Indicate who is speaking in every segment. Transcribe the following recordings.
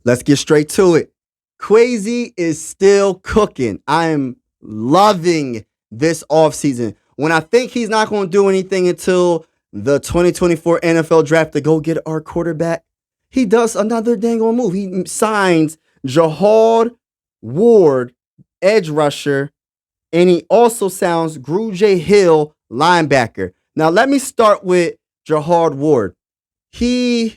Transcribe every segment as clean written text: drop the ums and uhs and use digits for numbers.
Speaker 1: let's get straight to it. Kwesi is still cooking. I am loving this offseason. When I think he's not going to do anything until the 2024 NFL draft to go get our quarterback, he does another dang on move. He signs Jihad Ward, edge rusher, and he also sounds Grugier-Hill, linebacker. Now, let me start with Jihad Ward. He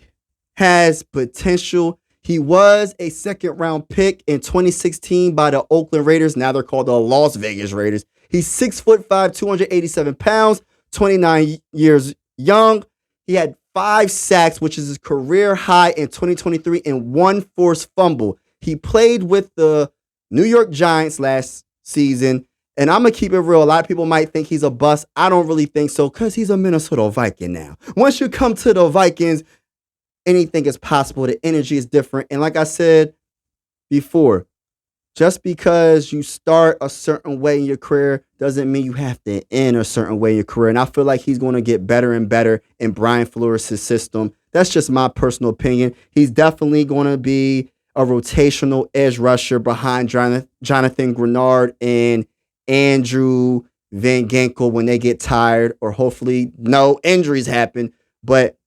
Speaker 1: has potential. He was a second-round pick in 2016 by the Oakland Raiders. Now they're called the Las Vegas Raiders. He's 6'5", 287 pounds, 29 years young. He had 5 sacks, which is his career high in 2023, and 1 forced fumble. He played with the New York Giants last season, and I'm going to keep it real. A lot of people might think he's a bust. I don't really think so because he's a Minnesota Viking now. Once you come to the Vikings, anything is possible. The energy is different. And like I said before, just because you start a certain way in your career doesn't mean you have to end a certain way in your career. And I feel like he's going to get better and better in Brian Flores' system. That's just my personal opinion. He's definitely going to be a rotational edge rusher behind Jonathan Grenard and Andrew Van Ginkel when they get tired, or hopefully no injuries happen. But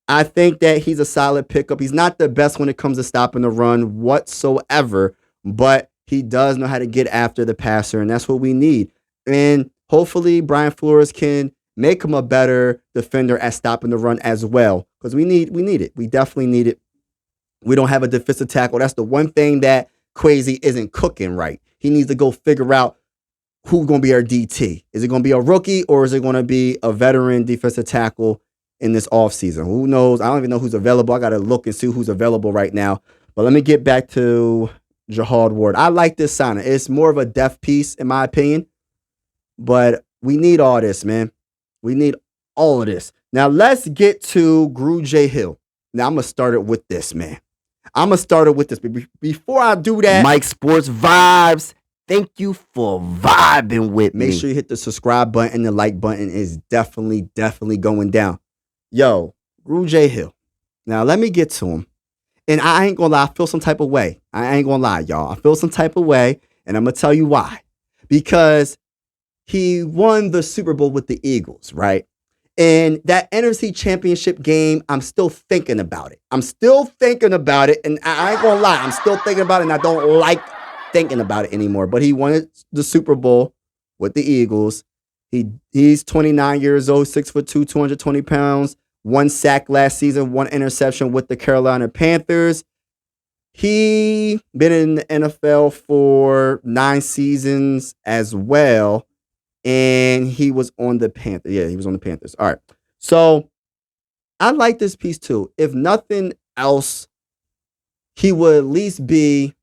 Speaker 1: I think that he's a solid pickup. He's not the best when it comes to stopping the run whatsoever, but he does know how to get after the passer, and that's what we need. And hopefully Brian Flores can make him a better defender at stopping the run as well, because we need it. We definitely need it. We don't have a defensive tackle. That's the one thing that Kwesi isn't cooking right. He needs to go figure out who's going to be our DT. Is it going to be a rookie, or is it going to be a veteran defensive tackle in this offseason? Who knows? I don't even know who's available. I got to look and see who's available right now. But let me get back to Jihad Ward. I like this signing. It's more of a depth piece, in my opinion. But we need all this, man. We need all of this. Now, let's get to Grugier-Hill. Now, I'm going to start it with this, man. But before I do that,
Speaker 2: Mike Sports Vibes, thank you for vibing with me.
Speaker 1: Make sure you hit the subscribe button. The like button is definitely going down. Yo, Grugier-Hill. Now, let me get to him. And I ain't going to lie, I feel some type of way. I ain't going to lie, y'all. I feel some type of way, and I'm going to tell you why. Because he won the Super Bowl with the Eagles, right? And that NFC Championship game, I'm still thinking about it. And I ain't going to lie, I'm still thinking about it, and I don't like thinking about it anymore. But he won the Super Bowl with the Eagles. He's 29 years old, 6'2", 220 pounds. 1 sack last season, 1 interception with the Carolina Panthers. He been in the NFL for 9 seasons as well. And he was on the Panthers. Yeah, he was on the Panthers. All right. So I like this piece too. If nothing else, he would at least be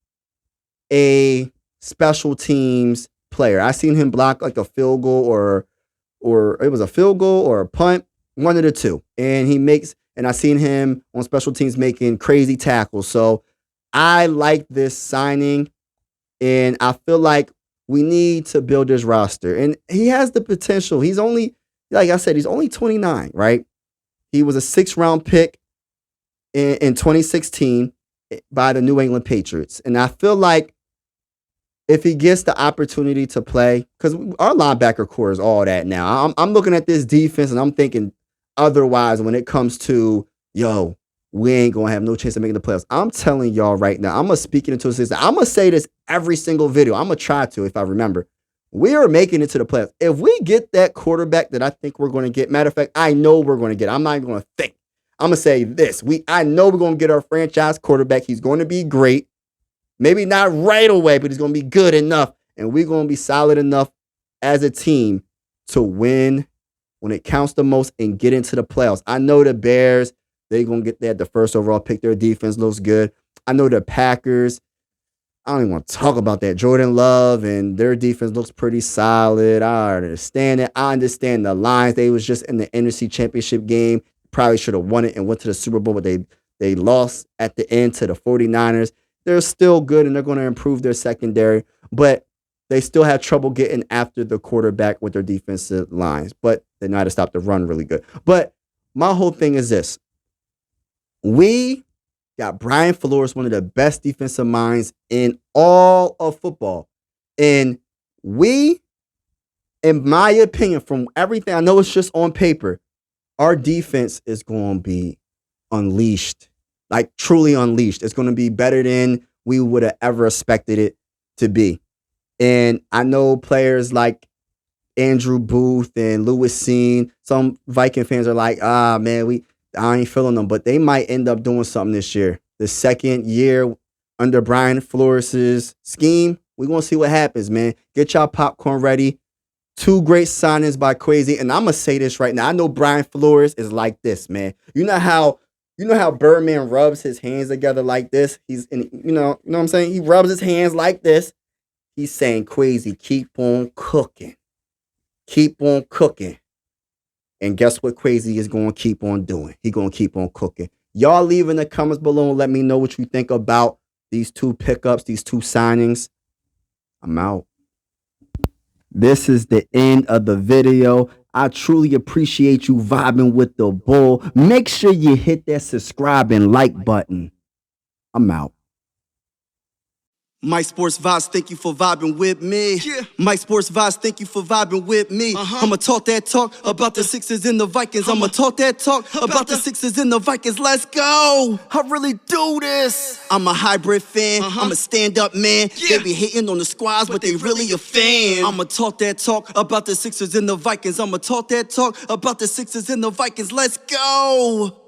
Speaker 1: a special teams player. I seen him block like a field goal or it was a field goal or a punt. One of the two. And I seen him on special teams making crazy tackles. So I like this signing, and I feel like we need to build this roster. And he has the potential. He's only, like I said, he's only 29, right? He was a 6th-round pick in 2016 by the New England Patriots. And I feel like if he gets the opportunity to play, because our linebacker core is all that now. I'm looking at this defense, and I'm thinking otherwise when it comes to, yo, we ain't going to have no chance of making the playoffs. I'm telling y'all right now, I'm going to speak it into existence. I'm going to say this every single video. I'm going to try to, if I remember. We are making it to the playoffs. If we get that quarterback that I think we're going to get, matter of fact, I know we're going to get. I'm not even going to think. I'm going to say this. I know we're going to get our franchise quarterback. He's going to be great. Maybe not right away, but he's going to be good enough. And we're going to be solid enough as a team to win when it counts the most and get into the playoffs. I know the Bears, they're going to get there at the 1st overall pick. Their defense looks good. I know the Packers, I don't even want to talk about that. Jordan Love and their defense looks pretty solid. I understand it. I understand the Lions. They was just in the NFC Championship game. Probably should have won it and went to the Super Bowl, but they lost at the end to the 49ers. They're still good, and they're going to improve their secondary, but they still have trouble getting after the quarterback with their defensive lines, but they know how to stop the run really good. But my whole thing is this. We got Brian Flores, one of the best defensive minds in all of football. And we, in my opinion, from everything, I know it's just on paper, our defense is going to be unleashed, like truly unleashed. It's going to be better than we would have ever expected it to be. And I know players like Andrew Booth and Lewis Seen, some Viking fans are like, man, I ain't feeling them, but they might end up doing something this year. The second year under Brian Flores' scheme, we're going to see what happens, man. Get y'all popcorn ready. 2 great signings by Kwesi. And I'm going to say this right now. I know Brian Flores is like this, man. You know how Birdman rubs his hands together like this? You know what I'm saying? He rubs his hands like this. He's saying, Kwesi, keep on cooking. Keep on cooking. And guess what Kwesi is going to keep on doing? He's going to keep on cooking. Y'all leave in the comments below and let me know what you think about these 2 pickups, these 2 signings. I'm out. This is the end of the video. I truly appreciate you vibing with the bull. Make sure you hit that subscribe and like button. I'm out.
Speaker 3: Mike Sports Vibes, thank you for vibing with me. Yeah. Mike Sports Vibes, thank you for vibing with me. I'ma talk that talk about the Sixers and the Vikings. I'ma talk that talk about the Sixers and the Vikings. Let's go. I really do this. I'm a hybrid fan. I'm a stand-up man. Yeah. They be hating on the squads, but they really a fan. I'ma talk that talk about the Sixers and the Vikings. I'ma talk that talk about the Sixers and the Vikings. Let's go.